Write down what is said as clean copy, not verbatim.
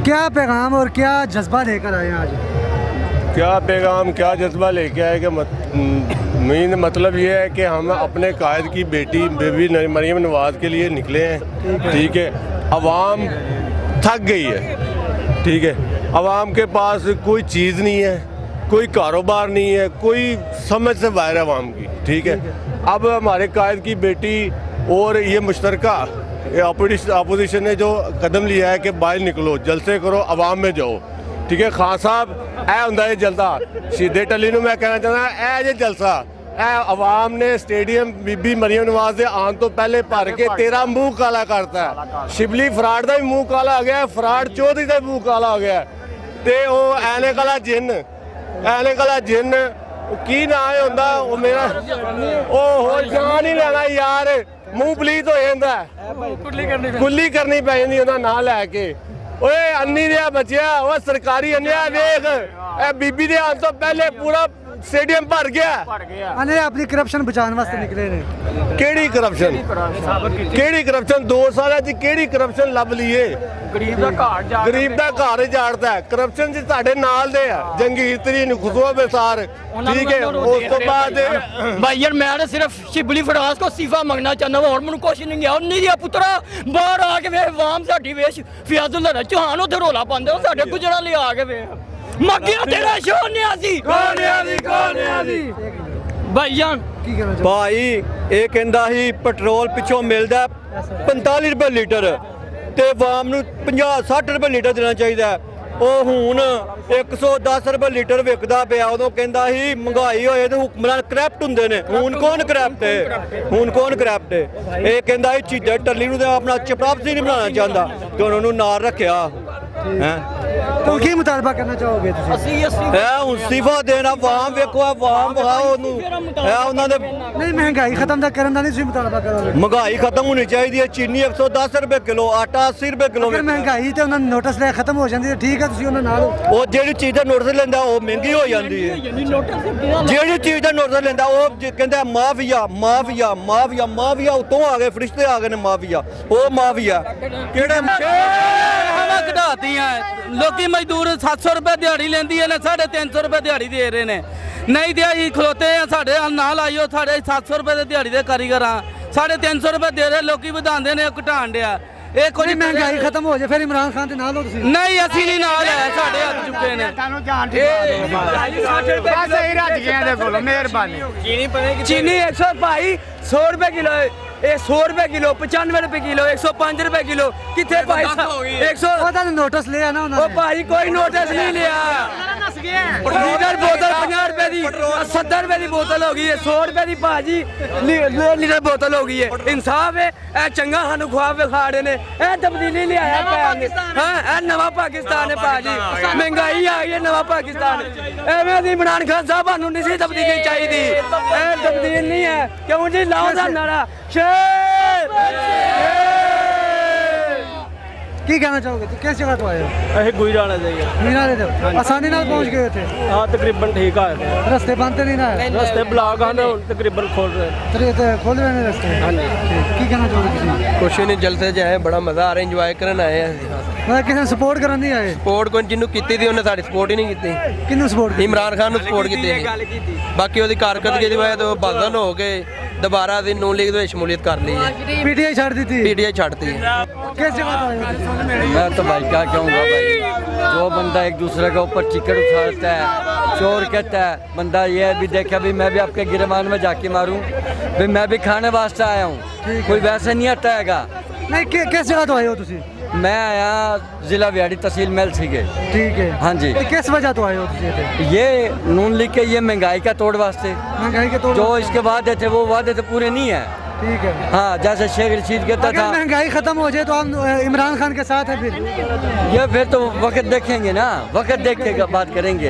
क्या पैगाम और क्या जज्बा लेकर आए हैं आज? क्या पैगाम क्या जज्बा लेके आए कि मेन मतलब ये है कि हम अपने कायद की बेटी बीबी मरियम नवाज़ के लिए निकले हैं। ठीक है, अवाम थक गई है। ठीक है, अवाम के पास कोई चीज़ नहीं है, कोई कारोबार नहीं है, कोई समझ से बाहर है अवाम की। ठीक है, अब हमारे कायद की बेटी और ये मुश्तरका अपोजिशन ने जो कदम लिया है कि बाहर निकलो, जलसे करो, अवाम में जाओ। ठीक है, खान साहब ए हुंदा है जलसा, शहीदे टली नूं मैं कहना चाहता ए जे जलसा अवाम ने स्टेडियम बीबी मरियम नवाज़ दे आने तो पहले भर के तेरा मुँह काला करता है। शिबली फराड़ का भी मुँह काला हो गया, फराड़ चौधरी का भी मुँह काला हो गया। तो वह ऐनक वाला जिन, ऐनक वाला जिन की ना होंदा वो मेरा हो जान ही लेना यार, मुँह पलीत हो जाता है, कुल्ली करनी पै जाती उहदा नाम लैके। ओए अन्नी दिया बचिया, वो सरकारी अन्निया वेख ए बीबी दे आने तो पहले पूरा स्टेडियम भर गया। अने अपनी करप्शन बचाने वास्ते निकले ने। केड़ी करप्शन, केड़ी करप्शन 2 साल च केड़ी करप्शन लब लीए? गरीब दा घर जाड़दा है। करप्शन जी ਤੁਹਾਡੇ ਨਾਲ ਦੇ ਆ, जंगीर तरीन खुशबू बेसार। ठीक है, उस तो बाद भाई यार मैं सिर्फ शिबली फराज को इस्तीफा मंगना चाहना और मैं कुछ नहीं गया नहीं दिया पुत्रा बाहर आके वे वाम साडी वेश फियाजुल चौहान उधर रोला पांदे हो साडे गुजरां ले आ के वे मगिया तेरा शो न्यासी भाई जान की कहना चाहते? भाई ये कहंदा ही पेट्रोल पिछों मिलदा 45 रुपए लीटर ते वाम नूं 50-60 रुपए लीटर देना चाहिए। ਉਹ ਹੁਣ 110 ਰੁਪਏ ਲੀਟਰ ਵਿਕਦਾ ਪਿਆ। ਉਦੋਂ ਕਹਿੰਦਾ ਸੀ ਮਹਿੰਗਾਈ ਹੋਏ ਤੇ ਹੁਕਮਰਾਨ ਕਰਪਟ ਹੁੰਦੇ ਨੇ। ਹੁਣ ਕੌਣ ਕਰਪਟ ਹੈ? ਹੁਣ ਕੌਣ ਕਰਪਟ ਹੈ? ਇਹ ਕਹਿੰਦਾ ਸੀ ਚੀਜ਼ਾਂ ਟੱਲੀ ਨੂੰ ਤੇ ਆਪਣਾ ਚਪਰਾਪਸੀ ਨਹੀਂ ਬਣਾਉਣਾ ਚਾਹੁੰਦਾ ਤੇ ਉਹਨਾਂ ਨੂੰ ਨਾਲ ਰੱਖਿਆ ਹੈ। तो की मुतालबा करना चाहोगे तुसी? ਹੁਣ ਅਸਤੀਫਾ ਦੇਣਾ ਵਾਮ ਵੇਖੋ ਵਾਮ ਵਹਾਓ ਉਹਨੂੰ ਉਹਨਾਂ ਦੇ नहीं महंगाई खत्म दा करन दा नहीं तुसी मुतालबा करोगे? ਮਹਿੰਗਾਈ ਖਤਮ ਹੋਣੀ ਚਾਹੀਦੀ ਹੈ। ਚੀਨੀ 110 ਰੁਪਏ ਕਿਲੋ, ਆਟਾ 80 ਰੁਪਏ ਕਿਲੋ। अगर महंगाई ते उन्होंने नोटिस ले खत्म हो जाती है ठीक है, तुसी उन्हां नाल ਉਹ ਜਿਹੜੀ ਚੀਜ਼ ਦਾ ਨੋਟਿਸ ਲੈਂਦਾ ਉਹ ਮਹਿੰਗੀ ਹੋ ਜਾਂਦੀ ਹੈ। ਜਿਹੜੀ ਚੀਜ਼ ਦਾ ਨੋਟਿਸ ਲੈਂਦਾ ਉਹ ਕਹਿੰਦਾ ਮਾਫੀਆ ਮਾਫੀਆ ਮਾਫੀਆ ਮਾਫੀਆ ਉਤੋਂ ਆ ਗਏ, ਫਰਿਸ਼ਤੇ ਆ ਗਏ ਨੇ ਮਾਫੀਆ। ਉਹ ਮਾਫੀਆ ਕਿਹੜੇ ਹਵਾ ਕਢਾਤੀਆਂ ਲੋਕੀ ਮਜ਼ਦੂਰ 700 ਰੁਪਏ ਦਿਹਾੜੀ ਲੈਂਦੀ ਨੇ 350 ਰੁਪਏ ਦਿਹਾੜੀ ਦੇ ਰਹੇ ਨੇ। ਨਹੀਂ ਤੇ ਅਸੀਂ ਖਲੋਤੇ ਆ ਸਾਡੇ ਨਾਲ ਆਇਓ, ਸਾਡੇ 700 ਰੁਪਏ ਦੇ ਦਿਹਾੜੀ ਦੇ ਕਾਰੀਗਰ ਆ 350 ਰੁਪਏ ਦੇ ਰਹੇ ਲੋਕੀ ਵਧਾਉਂਦੇ ਨੇ ਘਟਾਣ ਡਿਆ। ਇਹ ਕੋਈ महंगाई खत्म हो जाए फिर इमरान खान दे नाल हो तुसी? ਨਹੀਂ ਅਸੀਂ ਨਹੀਂ ਨਾਲ ਹੈ, ਸਾਡੇ ਹੱਥ ਚੁੱਕੇ ਨੇ ਤੁਹਾਨੂੰ ਜਾਣ ਦੀ ਬਸ ਇਹ ਰੱਜ ਗਿਆ ਦੇ ਕੋਲ ਮਿਹਰਬਾਨੀ। चीनी 100 भाई 100 रुपए किलो है, 100 रुपए किलो 95 रुपए किलो 105 रुपए किलो कितने भाई 100 ਉਹਦਾ ਨੋਟਿਸ ਲਿਆ ਨਾ ਉਹਨਾਂ ओ भाई कोई नोटिस नहीं लिया। लीटर बोतल 50 रुपए दी 70 रुपए दी बोतल हो गई है, 100 रुपए दी भाजी लीटर बोतल हो गई है। इंसाफ है ए चंगा सानू खुआ विखाड़े ने ए तब्दीली ले आया हां ए नवा पाकिस्तान है भाजी, महंगाई आ गई है नवा पाकिस्तान। एवें दी इमरान खान साहब ਨੂੰ नहीं सी तब्दीली चाहिए ए तब्दील नहीं है क्यों जी लाओ दा नारा शेर। की कहना चाहोगे? तो किस जगह तो आए हो? ਅਸੀਂ ਗੁਜਰਾਣਾ ਜਾਈਏ। मीना दे दो आसानी नाल पहुंच गए थे? ਹਾਂ ਤਕਰੀਬਨ ਠੀਕ ਆ रस्ते बंद नहीं ना है? ਰਸਤੇ ਬਲਾਕ ਹਨ ਹੁਣ ਤਕਰੀਬਨ ਖੋਲ ਰਹੇ। तरे खोल रहे हैं रस्ते? हाँ जी। की कहना चाहोगे तुसी? ਕੁਛ ਨਹੀਂ ਜਲਸੇ ਚ ਆਏ, ਬੜਾ ਮਜ਼ਾ ਆ ਰਿਹਾ, ਇੰਜੋਏ ਕਰਨ ਆਏ ਆ। मतलब किसी ने सपोर्ट करन नहीं आए? ਸਪੋਰਟ ਕੋਈ ਜਿਹਨੂੰ ਕੀਤੀ ਦੀ ਉਹਨੇ ਸਾਡੀ ਸਪੋਰਟ ਹੀ ਨਹੀਂ ਕੀਤੀ। किन्नू सपोर्ट? ਇਮਰਾਨ ਖਾਨ ਨੂੰ ਸਪੋਰਟ ਕੀਤੀ ਹੈ, ਬਾਕੀ ਉਹਦੀ ਕਾਰਕਰਦਗੀ ਦੀ ਵਜ੍ਹਾ ਤੋਂ ਬਦਲ ਹੋ ਕੇ ਦੁਬਾਰਾ ਦੀ ਨੂਨ ਲੀਗ ਦੇ ਵਿੱਚ ਸ਼ਮੂਲੀਅਤ ਕਰ ਲਈ ਹੈ। पीटीआई छोड़ दी थी? ਪੀਡੀਆਈ ਛੱਡਤੀ ਹੈ। किस जगह तो आए हो? मैं तो भाई क्या कहूँगा भाई, जो बंदा एक दूसरे के ऊपर चिकन उछालता है, चोर कहता है, बंदा ये भी देखा भी मैं भी आपके गिरमान में जाके मारूं भाई, मैं भी खाने वास्ते आया हूँ, कोई वैसे नहीं आता हैगा। नहीं किस जगह तो आए हो तुसी? मैं आया जिला विहाड़ी तहसील महल से गए। ठीक है। हाँ जी। तो किस वजह तो आए हो तुसी इत्थे? ये नून लीग के ये महंगाई का तोड़ वास्ते, महंगाई के तोड़ जो इसके वादे थे वो वादे तो पूरे नहीं है। ठीक है। हाँ, जैसे शेख रशीद कहता अगर था महंगाई खत्म हो जाए तो हम इमरान खान के साथ है फिर? ये फिर तो वक्त देखेंगे ना, वक्त देख के बात करेंगे।